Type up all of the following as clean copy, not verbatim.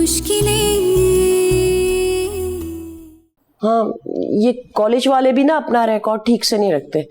मुश्किलें। हाँ, ये कॉलेज वाले भी ना अपना रिकॉर्ड ठीक से नहीं रखते।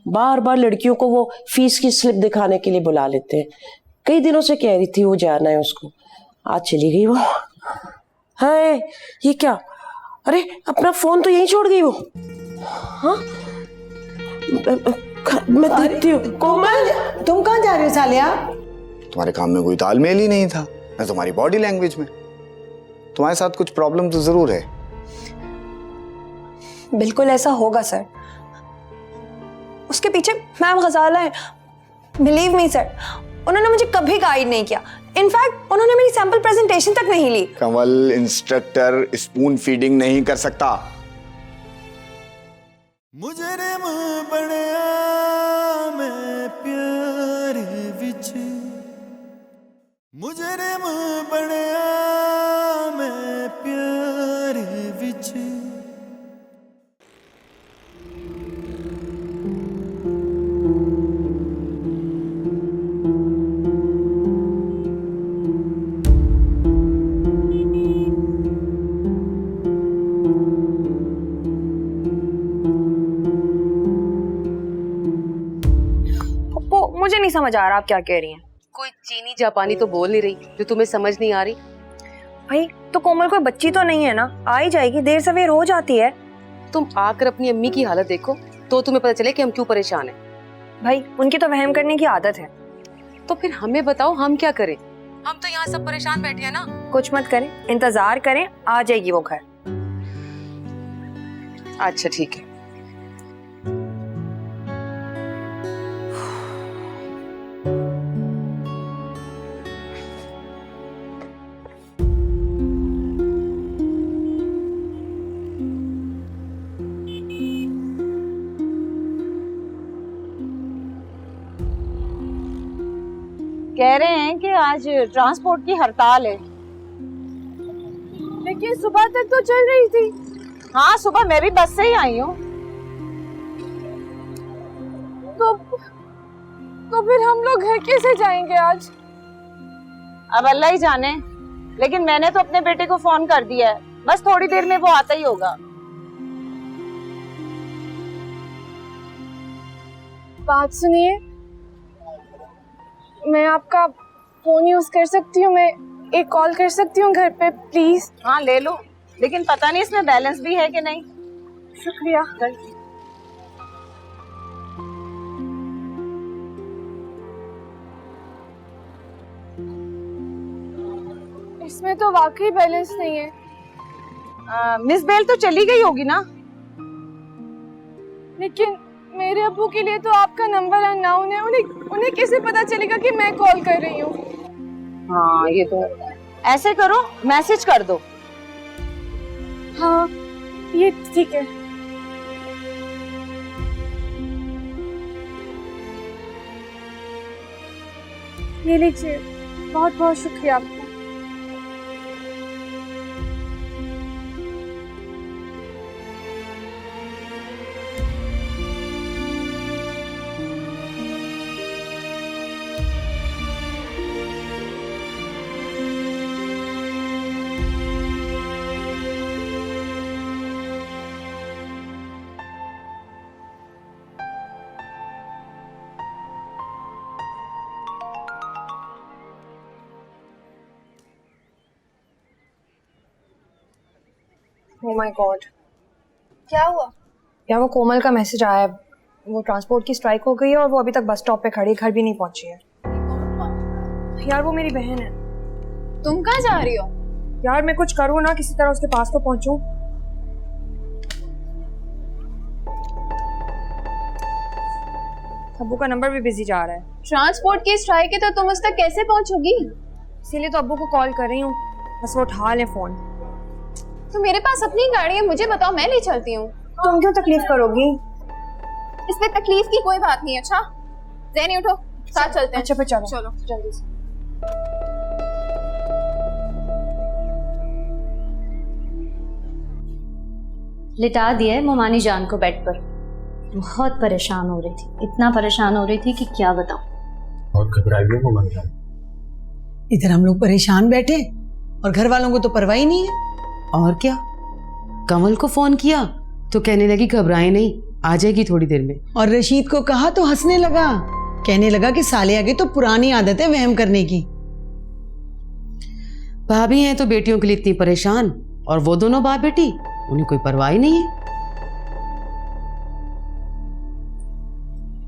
बार बार लड़कियों को वो फीस की स्लिप दिखाने के लिए बुला लेते हैं। कई दिनों से कह रही थी वो जाना है उसको, आज चली गई वो। है ये क्या? अरे अपना फोन तो यहीं छोड़ गई वो। हाँ मैं देखती हूँ। कोमल, तुम कहाँ जा रहे हो सालिया? तुम्हारे काम में कोई तालमेल ही नहीं था, न तुम्हारी बॉडी लैंग्वेज में। तुम्हारे साथ कुछ प्रॉब्लम तो जरूर है। बिल्कुल ऐसा होगा सर। उसके पीछे मैम गजाला है। बिलीव मी सर, उन्होंने मुझे कभी गाइड नहीं किया। इनफैक्ट उन्होंने मेरी सैंपल प्रेजेंटेशन तक नहीं ली। कंवल, इंस्ट्रक्टर स्पून फीडिंग नहीं कर सकता। मुजरिम बनया मैं प्यार विच, मुजरिम बनया मैं प्यार विच। मुझे नहीं समझ आ रहा आप क्या कह रही हैं। कोई चीनी जापानी तो बोल नहीं रही जो तुम्हें समझ नहीं आ रही। भाई तो कोमल कोई बच्ची तो नहीं है ना, आ ही जाएगी, देर सवेर हो जाती है। तुम आकर अपनी अम्मी की हालत देखो तो तुम्हें पता चले कि हम क्यों परेशान हैं। भाई उनकी तो वहम करने की आदत है। तो फिर हमें बताओ हम क्या करें? हम तो यहाँ सब परेशान बैठे हैं ना। कुछ मत करें, इंतजार करें, आ जाएगी वो घर। अच्छा ठीक है। कह रहे हैं कि आज ट्रांसपोर्ट की हड़ताल है। लेकिन सुबह तक तो चल रही थी। हाँ, सुबह मैं भी बस से ही आई हूँ। तो फिर हम लोग घर कैसे जाएंगे आज? अब अल्लाह ही जाने, लेकिन मैंने तो अपने बेटे को फोन कर दिया है, बस थोड़ी देर में वो आता ही होगा। बात सुनिए, मैं आपका फोन यूज कर सकती हूँ? मैं एक कॉल कर सकती हूँ घर पे प्लीज? हाँ ले लो, लेकिन पता नहीं इसमें बैलेंस भी है कि नहीं। शुक्रिया। इसमें तो वाकई बैलेंस नहीं है। मिस बेल तो चली गई होगी ना? लेकिन मेरे अब्बू के लिए तो आपका नंबर अननोन है। उन्हें कैसे पता चलेगा कि मैं कॉल कर रही हूँ? हाँ ये तो। ऐसे करो, मैसेज कर दो। हाँ ये ठीक है। ये लीजिए, बहुत बहुत शुक्रिया आपका। Oh my God, क्या हुआ? यार वो कोमल का मैसेज आया है। वो ट्रांसपोर्ट की स्ट्राइक हो गई है और वो अभी तक बस स्टॉप पे खड़ी, घर भी नहीं पहुंची है। यार वो मेरी बहन है। तुम कहाँ जा रही हो? यार मैं कुछ करूँ ना, किसी तरह उसके पास तो पहुंचूं। अब्बू का नंबर भी बिजी जा रहा है। ट्रांसपोर्ट की स्ट्राइक है तो तुम उस तक कैसे पहुंचोगी? इसीलिए तो अब्बू को कॉल कर रही हूँ, बस वो उठा ले फोन। तो मेरे पास अपनी गाड़ी है, मुझे बताओ, मैं ले चलती हूँ। तुम क्यों तकलीफ करोगी? इसमें तकलीफ की कोई बात नहीं है। अच्छा ज़ेनी उठो, साथ चलते हैं। अच्छा फिर चलो चलो जल्दी से। लिटा दिया है मोमानी जान को बेड पर। बहुत परेशान हो रही थी, इतना परेशान हो रही थी कि क्या बताऊं। बहुत घबराई हुई मोमानी जान। इधर हम लोग परेशान बैठे और घर वालों को तो परवाह ही नहीं है। और क्या, कमल को फोन किया तो कहने लगी घबराए नहीं, आ जाएगी थोड़ी देर में। और रशीद को कहा तो हंसने लगा, कहने लगा कि साले आगे तो पुरानी आदत है वहम करने की। भाभी हैं तो बेटियों के लिए इतनी परेशान, और वो दोनों बाप बेटी, उन्हें कोई परवाह ही नहीं है।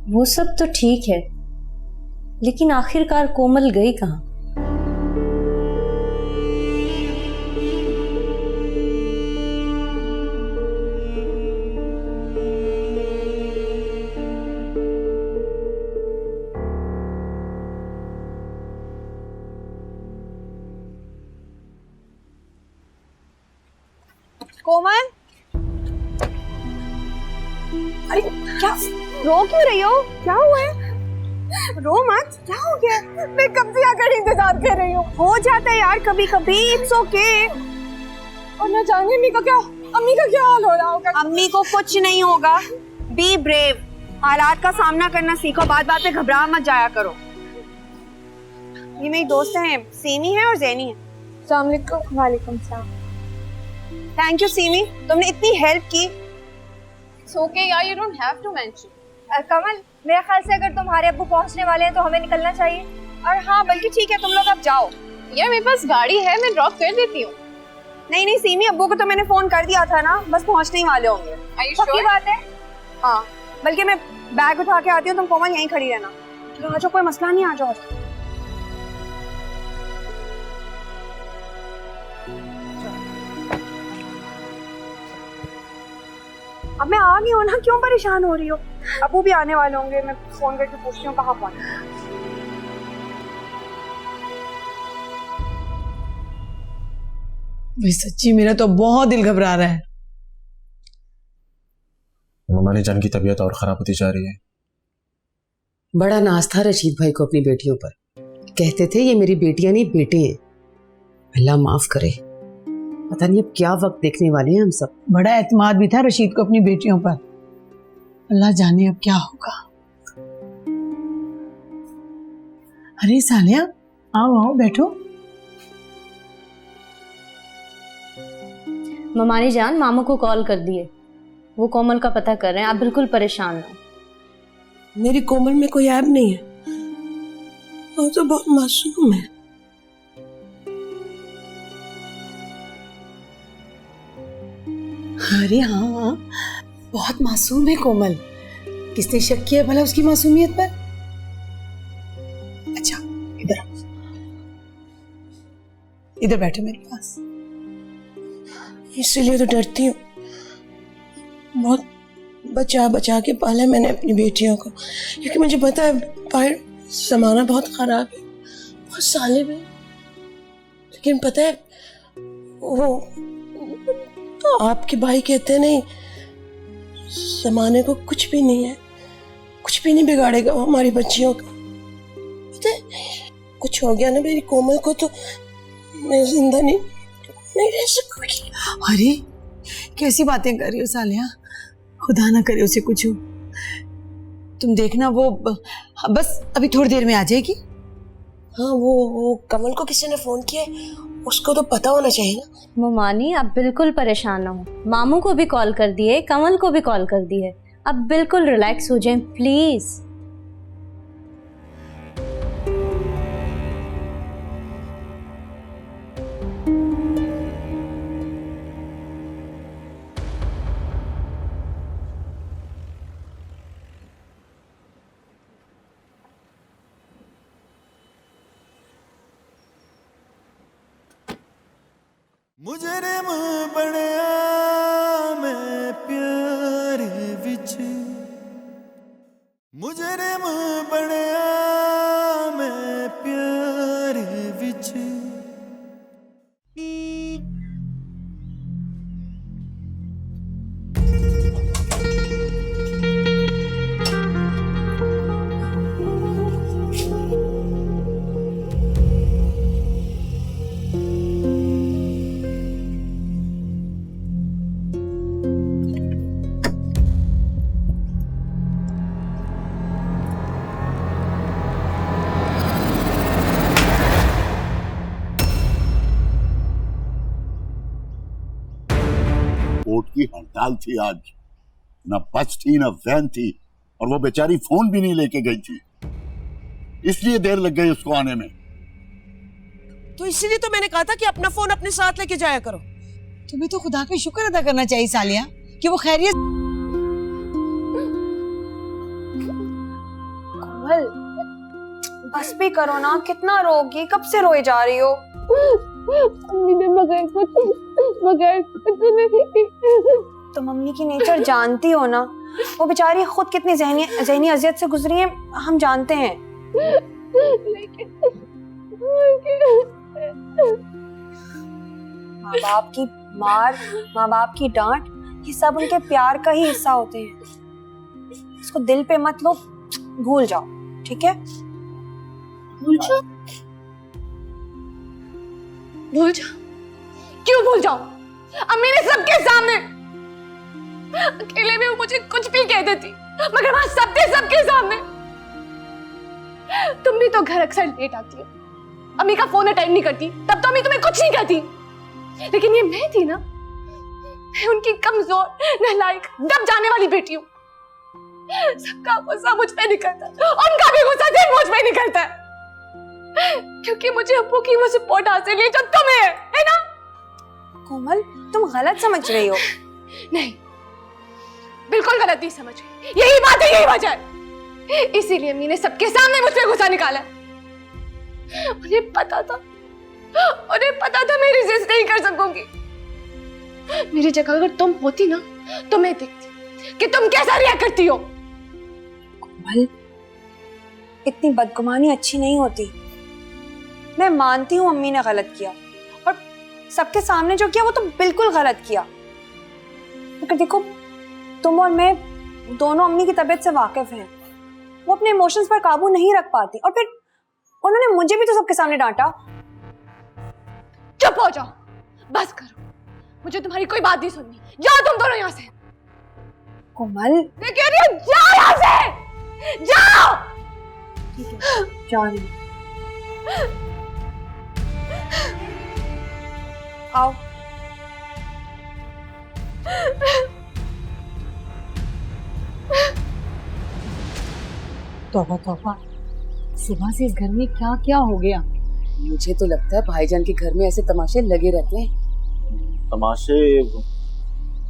वो सब तो ठीक है, लेकिन आखिरकार कोमल गई कहाँ? कोमल, अरे क्या रो क्यों रही हो? क्या हुआ है? रो मत, क्या हो गया? मैं कब से आकर इंतजार कर रही हूँ। हो जाता है यार कभी कभी, इट्स ओके। और न जाने अम्मी का क्या हाल हो रहा होगा। अम्मी को कुछ नहीं होगा, बी ब्रेव, हालात का सामना करना सीखो, बात बात पे घबरा मत जाया करो। ये मेरी दोस्त हैं, सीमी है और जैनी है। अस्सलाम वालेकुम। वालेकुम सलाम। थैंक यू सीमी, तुमने इतनी हेल्प की। It's okay यार, you don't have to mention. कमल, मेरे ख्याल से अगर तुम्हारे अब्बू पहुंचने वाले हैं तो हमें निकलना चाहिए। और हाँ, बल्कि ठीक है, तुम लोग अब जाओ। यार मेरे पास गाड़ी है, मैं ड्रॉप कर देती हूँ। नहीं नहीं सीमी, अब्बू को तो मैंने फोन कर दिया था ना, बस पहुंचने ही वाले होंगे। पक्की बात है? हाँ, बल्कि मैं बैग उठा के आती हूँ, तुम कोमल यहीं खड़ी रहना। आ जाओ, कोई मसला नहीं, आ जाओ। अब मैं आ गई हूँ ना, क्यों परेशान हो रही हो? अबू भी आने वाले होंगे, मैं फोन करके पूछती हूँ कहाँ पहुंचे। भाई सच्ची मेरा तो बहुत दिल घबरा रहा है। ममानी जान की तबीयत और खराब होती जा रही है। बड़ा नाज था रशीद भाई को अपनी बेटियों पर, कहते थे ये मेरी बेटियां नहीं बेटे हैं। अल्लाह माफ करे, पता नहीं अब क्या वक्त देखने वाले हैं हम सब। बड़ा एतमाद भी था रशीद को अपनी बेटियों पर, अल्लाह जाने अब क्या होगा। अरे सालिया, आओ आओ बैठो। ममानी जान मामू को कॉल कर दिए, वो कोमल का पता कर रहे हैं, आप बिल्कुल परेशान ना हो। मेरी कोमल में कोई ऐब नहीं है, वो तो बहुत मासूम है। अरे हाँ हाँ, बहुत मासूम है कोमल, किसने शक किया भला उसकी मासूमियत पर? अच्छा इधर इधर बैठो मेरे पास। इसीलिए तो डरती हूँ, बहुत बचा बचा के पाला मैंने अपनी बेटियों को, क्योंकि मुझे पता है बाहर जमाना बहुत खराब है, बहुत सालिब है। लेकिन पता है वो तो आपके भाई कहते नहीं, जमाने को कुछ भी नहीं है, कुछ भी नहीं बिगाड़ेगा वो हमारी बच्चियों का। पता है कुछ हो गया ना मेरी कोमल को तो मैं जिंदा नहीं रह सकूंगी। अरे कैसी बातें कर रही हो सालिया, खुदा ना करे उसे कुछ हो। तुम देखना वो बस अभी थोड़ी देर में आ जाएगी। हाँ वो कमल को किसी ने फोन किया, उसको तो पता होना चाहिए ना। ममानी आप बिल्कुल परेशान ना हो, मामू को भी कॉल कर दिए, कमल को भी कॉल कर दिए, अब बिल्कुल रिलैक्स हो जाएं प्लीज। मुजरिम बनया मैं प्यार विच, मुजरिम बनया मैं प्यार विच। ट्रांसपोर्ट की हड़ताल थी आज, ना बस थी ना वैन थी, और वो बेचारी फोन भी नहीं लेके गई थी, इसलिए देर लग गई उसको आने में। तो इसीलिए तो मैंने कहा था कि अपना फोन अपने साथ लेके जाया करो। तुम्हें तो खुदा का शुक्र अदा करना चाहिए सालिया कि वो खैरियत। कोमल, बस भी करो ना, कितना रोगी, कब से रोए जा रही हो? मम्मी ने बगैर तो मम्मी की नेचर जानती हो ना, वो बेचारी खुद कितनी ज़हनी अजियत से गुजरी है, हम जानते हैं। माँ बाप की मार, माँ बाप की डांट, ये सब उनके प्यार का ही हिस्सा होते हैं। इसको दिल पे मत लो, भूल जाओ, ठीक है? भूल जा? क्यों भूल जाऊं? अम्मी ने सबके सामने, अकेले में वो मुझे कुछ भी कह देती, मगर वहां सबके सामने। तुम भी तो घर अक्सर लेट आती हो, अम्मी का फोन अटेंड नहीं करती, तब तो अम्मी तुम्हें कुछ नहीं कहती। लेकिन ये मैं थी ना, मैं उनकी कमजोर, नालायक, दब जाने वाली बेटी हूँ। सबका गुस्सा मुझ पे निकलता है, उनका भी गुस्सा सिर्फ मुझ पे निकलता है, क्योंकि मुझे अब्बू की वो सपोर्ट हासिल है जो तुम्हें है ना? कोमल, तुम गलत समझ रही हो। नहीं, बिल्कुल गलत नहीं समझ रही, यही बात है, यही वजह है। इसीलिए अम्मी ने सबके सामने मुझ पे गुस्सा निकाला। उन्हें पता था मैं रेजिस्ट नहीं कर सकूंगी। मेरी जगह अगर तुम होती ना, तो मैं देखती कि तुम कैसा रिएक्ट करती हो। कोमल, इतनी बदगुमानी अच्छी नहीं होती। मैं मानती हूँ अम्मी ने गलत किया, और सबके सामने जो किया वो तो बिल्कुल गलत किया। मगर देखो, तुम और मैं दोनों अम्मी की तबीयत से वाकिफ हैं। वो अपने इमोशंस पर काबू नहीं रख पाती, और फिर उन्होंने मुझे भी तो सबके सामने डांटा। चुप हो जाओ, बस करो, मुझे तुम्हारी कोई बात नहीं सुननी। जाओ तुम दोनों यहाँ से। कोमल, मैं कह रही हूँ जाओ यहाँ से, जाओ। ठीक है, जा रही हूँ। आओ। तौबा तौबा, सुबह से इस घर में क्या क्या हो गया? मुझे तो लगता है भाईजान के घर में ऐसे तमाशे लगे रहते हैं। तमाशे?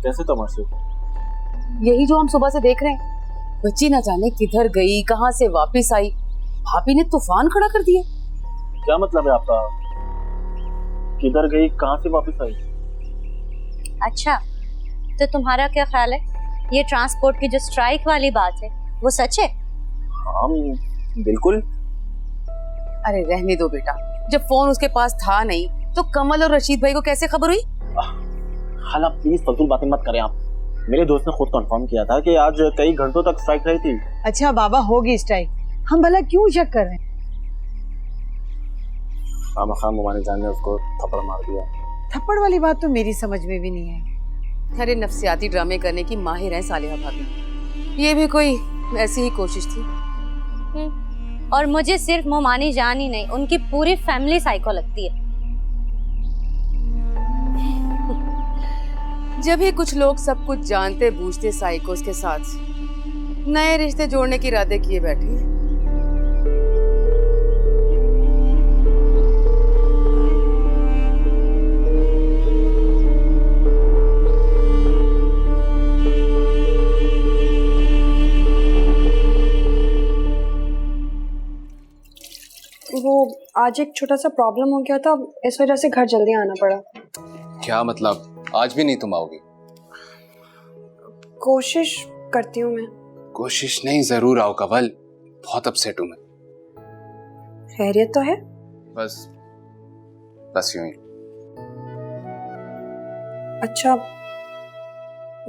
कैसे तमाशे? यही जो हम सुबह से देख रहे हैं। बच्ची ना जाने किधर गई, कहाँ से वापस आई, भाभी ने तूफान खड़ा कर दिया। क्या मतलब है आपका? किधर गई, कहाँ से वापस आई? अच्छा, तो तुम्हारा क्या ख्याल है, ये ट्रांसपोर्ट की जो स्ट्राइक वाली बात है वो सच है? हाँ बिल्कुल। अरे रहने दो बेटा, जब फोन उसके पास था नहीं तो कमल और रशीद भाई को कैसे खबर हुई? खाला प्लीज फजूल बातें मत करें आप। मेरे दोस्त ने खुद कंफर्म किया था कि आज कई घंटों तक स्ट्राइक रही थी। अच्छा बाबा, होगी स्ट्राइक, हम भला क्यों शक कर रहे हैं? खामखा मुमानी जान ने उसको थप्पड़ मार दिया। थप्पड़ वाली बात तो मेरी समझ में भी नहीं है। अरे नफ्सियाती ड्रामे करने की माहिर है सालिहा भाभी, ये भी कोई ऐसी ही कोशिश थी। और मुझे सिर्फ मोमानी जान ही नहीं, उनकी पूरी फैमिली साइको लगती है। जब ही कुछ लोग सब कुछ जानते बूझते साइकोस के साथ नए रिश्ते जोड़ने की इरादे किए बैठे हैं। वो आज एक छोटा सा प्रॉब्लम हो गया था, इस वजह से घर जल्दी आना पड़ा। क्या मतलब, आज भी नहीं तुम आओगी? कोशिश करती हूँ मैं। कोशिश नहीं, जरूर आओ कवल, बहुत अपसेट हूँ मैं। खैरियत तो है? बस यूं ही। अच्छा,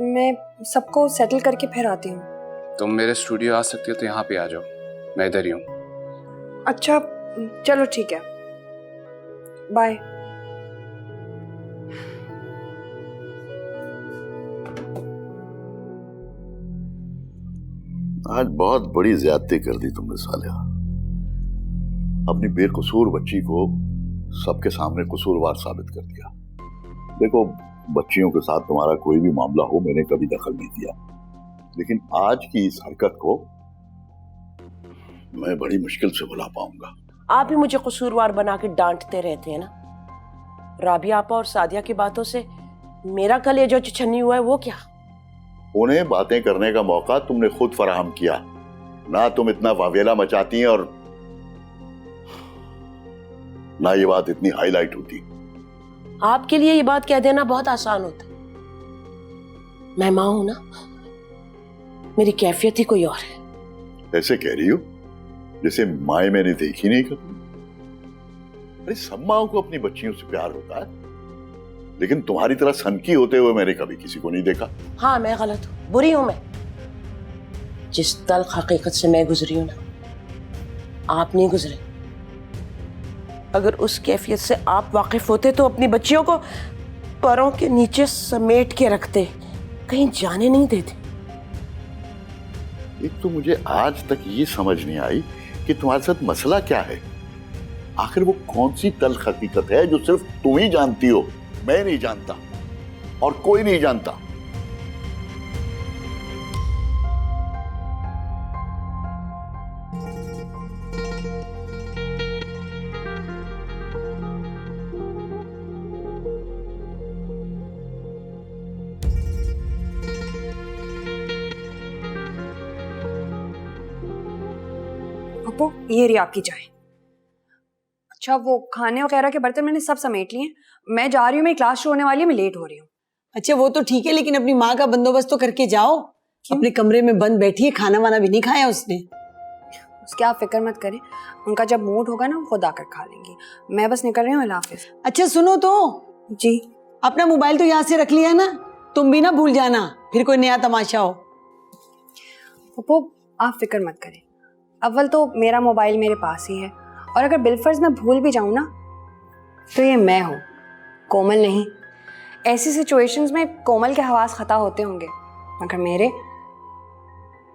मैं सबको सेटल करके फिर आती हूँ। तुम मेरे स्टूडियो आ सकती हो तो यहाँ पे आ जाओ, मैं इधर ही हूँ। अच्छा चलो ठीक है, बाय। आज बहुत बड़ी ज्यादती कर दी तुमने सालिहा। अपनी बेकसूर बच्ची को सबके सामने कसूरवार साबित कर दिया। देखो, बच्चियों के साथ तुम्हारा कोई भी मामला हो मैंने कभी दखल नहीं दिया, लेकिन आज की इस हरकत को मैं बड़ी मुश्किल से भुला पाऊंगा। आप ही मुझे कसूरवार बना के डांटते रहते हैं ना। राबिया आपा और सादिया की बातों से मेरा कलेजा जो छन्नी हुआ है वो क्या? उन्हें बातें करने का मौका तुमने खुद फराहम किया ना। तुम इतना वावेला मचाती हैं और ना ये बात इतनी हाईलाइट होती। आपके लिए ये बात कह देना बहुत आसान होता है। मैं मां हूं ना, मेरी कैफियत ही कोई और है। ऐसे कह रही हो जैसे माए मैंने देखी नहीं कभी। अरे सब माओं को अपनी बच्चियों से प्यार होता है, लेकिन तुम्हारी तरह सनकी होते हुए मैंने कभी किसी को नहीं देखा। हाँ मैं गलत हूं, बुरी हूं मैं। जिस तल्ख हकीकत से मैं गुजरी हूं ना, आप नहीं गुजरे। अगर उस कैफियत से आप वाकिफ होते तो अपनी बच्चियों को पैरों के नीचे समेट के रखते, कहीं जाने नहीं देते। एक तो मुझे आज तक ये समझ नहीं आई कि तुम्हारे साथ मसला क्या है। आखिर वो कौन सी तल्ख हकीकत है जो सिर्फ तुम ही जानती हो, मैं नहीं जानता और कोई नहीं जानता। पप्पू ये रही आपकी चाय। अच्छा वो खाने वगैरह के बर्तन मैंने सब समेट लिए। मैं जा रही हूँ, मेरी क्लास शुरू होने वाली है, मैं लेट हो रही हूँ। अच्छा वो तो ठीक है, लेकिन अपनी माँ का बंदोबस्त तो करके जाओ। अपने कमरे में बंद बैठी है, खाना वाना भी नहीं खाया उसने। उसकी आप फिक्र मत करें, उनका जब मूड होगा ना वो खुद आकर खा लेंगी। मैं बस निकल रही हूँ, अल्लाह हाफिज। अच्छा सुनो तो जी, अपना मोबाइल तो यहाँ से रख लिया ना, तुम भी ना भूल जाना फिर कोई नया तमाशा हो। पप्पू आप फिक्र मत करें, अव्वल तो मेरा मोबाइल मेरे पास ही है, और अगर बिलफर्ज मैं भूल भी जाऊँ ना तो ये मैं हूँ, कोमल नहीं। ऐसी सिचुएशंस में कोमल के हवास खता होते होंगे, मगर मेरे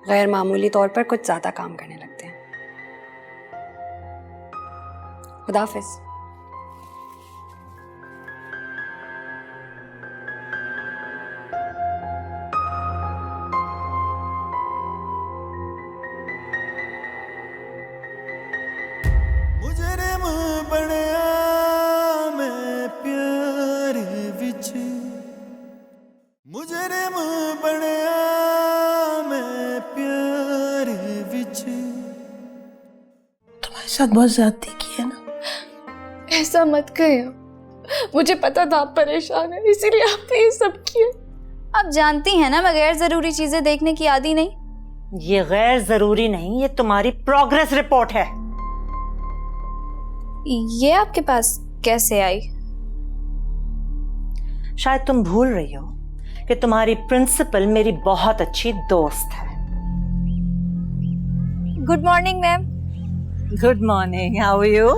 गैर मामूली तौर पर कुछ ज़्यादा काम करने लगते हैं। खुदा हाफिज। मुजरिम बनया मैं प्यार विच, मुजरिम बनया मैं प्यार विच। तुम्हारे साथ बहुत ज्यादती की है ना। ऐसा मत कहिए, मुझे पता था आप परेशान हैं, इसीलिए आपने ये सब किया। आप जानती हैं ना मैं गैर जरूरी चीजें देखने की आदी नहीं। ये गैर जरूरी नहीं, ये तुम्हारी प्रोग्रेस रिपोर्ट है। ये आपके पास कैसे आई? शायद तुम भूल रही हो कि तुम्हारी प्रिंसिपल मेरी बहुत अच्छी दोस्त है। Good morning ma'am. Good morning, how are you?